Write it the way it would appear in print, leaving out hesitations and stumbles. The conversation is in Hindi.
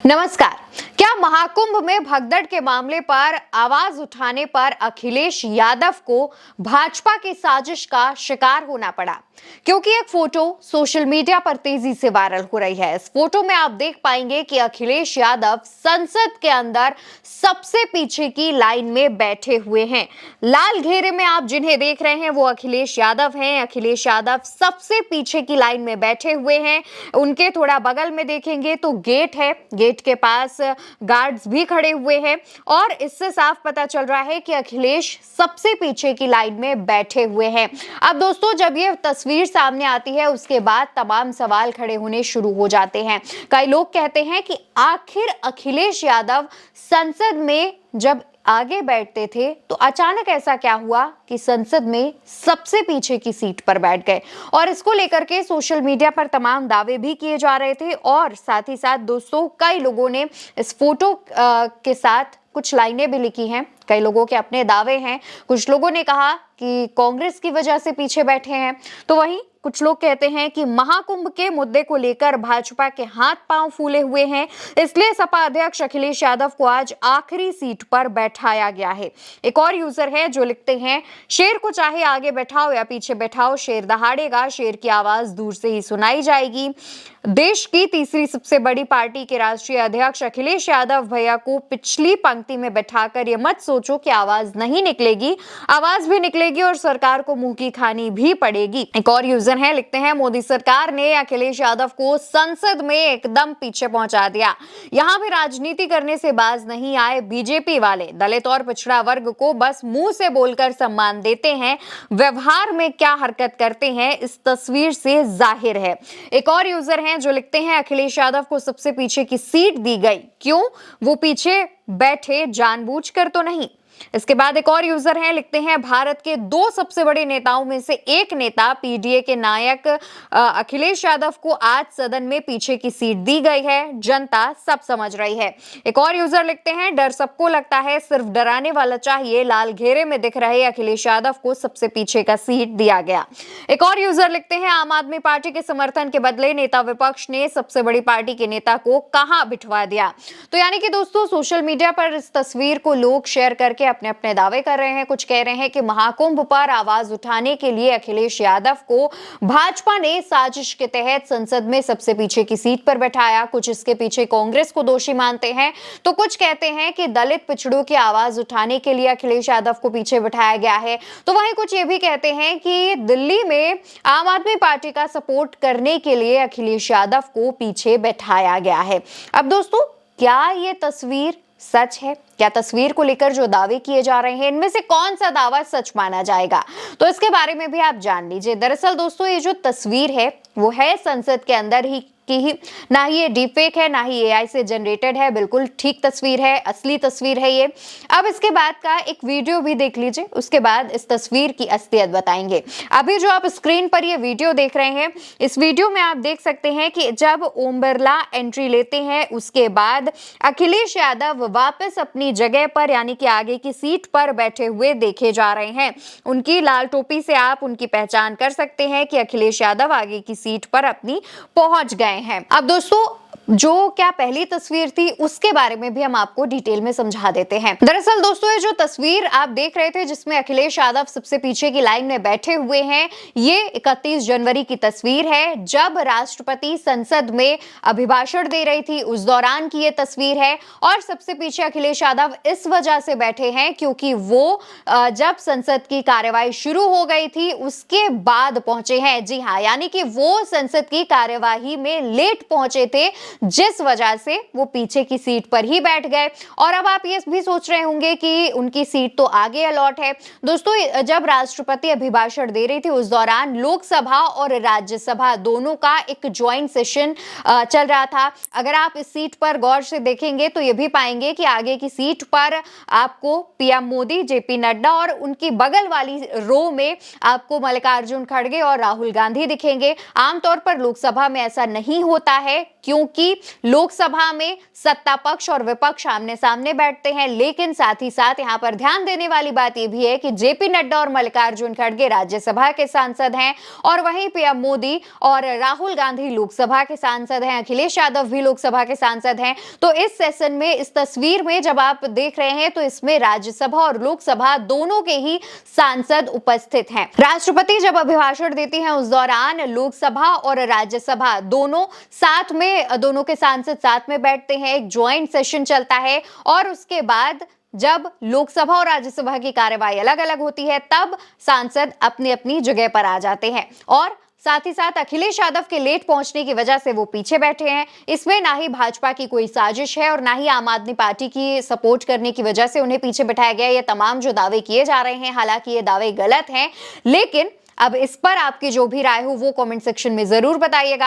नमस्कार। क्या महाकुंभ में भगदड़ के मामले पर आवाज उठाने पर अखिलेश यादव को भाजपा की साजिश का शिकार होना पड़ा? क्योंकि एक फोटो सोशल मीडिया पर तेजी से वायरल हो रही है। इस फोटो में आप देख पाएंगे कि अखिलेश यादव संसद के अंदर सबसे पीछे की लाइन में बैठे हुए हैं। लाल घेरे में आप जिन्हें देख रहे हैं वो अखिलेश यादव हैं। अखिलेश यादव सबसे पीछे की लाइन में बैठे हुए हैं। उनके थोड़ा बगल में देखेंगे तो गेट है, गेट के पास गार्ड्स भी खड़े हुए हैं और इससे साफ पता चल रहा है कि अखिलेश सबसे पीछे की लाइन में बैठे हुए हैं। अब दोस्तों, जब ये तस्वीर सामने आती है उसके बाद तमाम सवाल खड़े होने शुरू हो जाते हैं। कई लोग कहते हैं कि आखिर अखिलेश यादव संसद में जब आगे बैठते थे तो अचानक ऐसा क्या हुआ कि संसद में सबसे पीछे की सीट पर बैठ गए। और इसको लेकर के सोशल मीडिया पर तमाम दावे भी किए जा रहे थे और साथ ही साथ दोस्तों कई लोगों ने इस फोटो के साथ कुछ लाइनें भी लिखी हैं। कई लोगों के अपने दावे हैं। कुछ लोगों ने कहा कि कांग्रेस की वजह से पीछे बैठे हैं, तो वहीं कुछ लोग कहते हैं कि महाकुंभ के मुद्दे को लेकर भाजपा के हाथ पांव फूले हुए हैं, इसलिए सपा अध्यक्ष अखिलेश यादव को आज आखिरी सीट पर बैठाया गया है। एक और यूजर है जो लिखते हैं, शेर को चाहे आगे बैठाओ या पीछे बैठाओ, शेर दहाड़ेगा, शेर की आवाज दूर से ही सुनाई जाएगी। देश की तीसरी सबसे बड़ी पार्टी के राष्ट्रीय अध्यक्ष अखिलेश यादव भैया को पिछली पंक्ति में बैठाकर ये मत सोचो कि आवाज नहीं निकलेगी, आवाज भी निकलेगी और सरकार को मुंह की खानी भी पड़ेगी। एक और यूजर है, लिखते हैं, मोदी सरकार ने अखिलेश यादव को संसद में एकदम पीछे पहुंचा दिया। यहां भी राजनीति करने से बाज नहीं आए बीजेपी वाले। दलित और पिछड़ा वर्ग को बस मुंह से बोलकर सम्मान देते हैं, व्यवहार में क्या हरकत करते हैं इस तस्वीर से जाहिर है। एक और यूजर है जो लिखते हैं, अखिलेश यादव को सबसे पीछे की सीट दी गई, क्यों? वो पीछे बैठे जानबूझकर तो नहीं। इसके बाद एक और यूजर है, लिखते हैं, भारत के दो सबसे बड़े नेताओं में से एक नेता पीडीए के नायक अखिलेश यादव को आज सदन में पीछे की सीट दी गई है, जनता सब समझ रही है। एक और यूजर लिखते हैं, डर सबको लगता है, सिर्फ डराने वाला चाहिए, लाल घेरे में दिख रहे अखिलेश यादव को सबसे पीछे का सीट दिया गया। एक और यूजर लिखते हैं, आम आदमी पार्टी के समर्थन के बदले नेता विपक्ष ने सबसे बड़ी पार्टी के नेता को कहां बिठवा दिया। तो यानी कि दोस्तों सोशल मीडिया पर इस तस्वीर को लोग शेयर करके अपने अपने दावे कर रहे हैं। कुछ कह रहे हैं कि महाकुंभ पर आवाज उठाने के लिए अखिलेश यादव को भाजपा ने साजिश के तहत संसद में सबसे पीछे की सीट पर बैठाया। कुछ इसके पीछे कांग्रेस को दोषी मानते हैं, तो कुछ कहते हैं कि दलित पिछड़ों की आवाज उठाने के लिए अखिलेश यादव को पीछे बिठाया गया है। तो वहीं कुछ ये भी कहते हैं कि दिल्ली में आम आदमी पार्टी का सपोर्ट करने के लिए अखिलेश यादव को पीछे बैठाया गया है। अब दोस्तों, क्या ये तस्वीर सच है? क्या तस्वीर को लेकर जो दावे किए जा रहे हैं इनमें से कौन सा दावा सच माना जाएगा? तो इसके बारे में भी आप जान लीजिए। दरअसल दोस्तों, ये जो तस्वीर है वो है संसद के अंदर ही की, ना ही ये डीपफेक है, ना ही एआई से जनरेटेड है, बिल्कुल ठीक तस्वीर है, असली तस्वीर है ये। अब इसके बाद का एक वीडियो भी देख लीजिए, उसके बाद इस तस्वीर की असलियत बताएंगे। अभी जो आप स्क्रीन पर ये वीडियो देख रहे हैं, इस वीडियो में आप देख सकते हैं कि जब ओम बिरला एंट्री लेते हैं उसके बाद अखिलेश यादव वापस अपनी जगह पर यानी कि आगे की सीट पर बैठे हुए देखे जा रहे हैं। उनकी लाल टोपी से आप उनकी पहचान कर सकते हैं कि अखिलेश यादव आगे की सीट पर अपनी पहुंच गए हैं। अब दोस्तों, जो क्या पहली तस्वीर थी उसके बारे में भी हम आपको डिटेल में समझा देते हैं। दरअसल दोस्तों, ये जो तस्वीर आप देख रहे थे जिसमें अखिलेश यादव सबसे पीछे की लाइन में बैठे हुए हैं, ये 31 जनवरी की तस्वीर है जब राष्ट्रपति संसद में अभिभाषण दे रही थी, उस दौरान की ये तस्वीर है। और सबसे पीछे अखिलेश यादव इस वजह से बैठे हैं क्योंकि वो जब संसद की कार्यवाही शुरू हो गई थी उसके बाद पहुंचे हैं। जी हाँ, यानी कि वो संसद की कार्यवाही में लेट पहुंचे थे, जिस वजह से वो पीछे की सीट पर ही बैठ गए। और अब आप ये भी सोच रहे होंगे कि उनकी सीट तो आगे अलॉट है। दोस्तों, जब राष्ट्रपति अभिभाषण दे रही थी उस दौरान लोकसभा और राज्यसभा दोनों का एक ज्वाइंट सेशन चल रहा था। अगर आप इस सीट पर गौर से देखेंगे तो ये भी पाएंगे कि आगे की सीट पर आपको पीएम मोदी, जेपी नड्डा और उनकी बगल वाली रो में आपको मल्लिकार्जुन खड़गे और राहुल गांधी दिखेंगे। आमतौर पर लोकसभा में ऐसा नहीं होता है। क्योंकि लोकसभा में सत्ता पक्ष और विपक्ष आमने सामने बैठते हैं। लेकिन साथ ही साथ यहां पर ध्यान देने वाली बात यह भी है कि जेपी नड्डा और मल्लिकार्जुन खड़गे राज्यसभा के सांसद हैं और वहीं पीएम मोदी और राहुल गांधी लोकसभा के सांसद हैं, अखिलेश यादव भी लोकसभा के सांसद हैं। तो इस सेशन में, इस तस्वीर में जब आप देख रहे हैं तो इसमें राज्यसभा और लोकसभा दोनों के ही सांसद उपस्थित हैं। राष्ट्रपति जब अभिभाषण देती हैं उस दौरान लोकसभा और राज्यसभा दोनों साथ में, दोनों के सांसद साथ में बैठते हैं, एक ज्वाइंट सेशन चलता है और उसके बाद जब लोकसभा और राज्यसभा की कार्यवाही अलग अलग होती है तब सांसद अपनी अपनी जगह पर आ जाते हैं। और साथ ही साथ अखिलेश यादव के लेट पहुंचने की वजह से वो पीछे बैठे हैं। इसमें ना ही भाजपा की कोई साजिश है और ना ही आम आदमी पार्टी की सपोर्ट करने की वजह से उन्हें पीछे बिठाया गया। ये तमाम जो दावे किए जा रहे हैं, हालांकि ये दावे गलत हैं, लेकिन अब इस पर आपकी जो भी राय हो वो कमेंट सेक्शन में जरूर बताइएगा।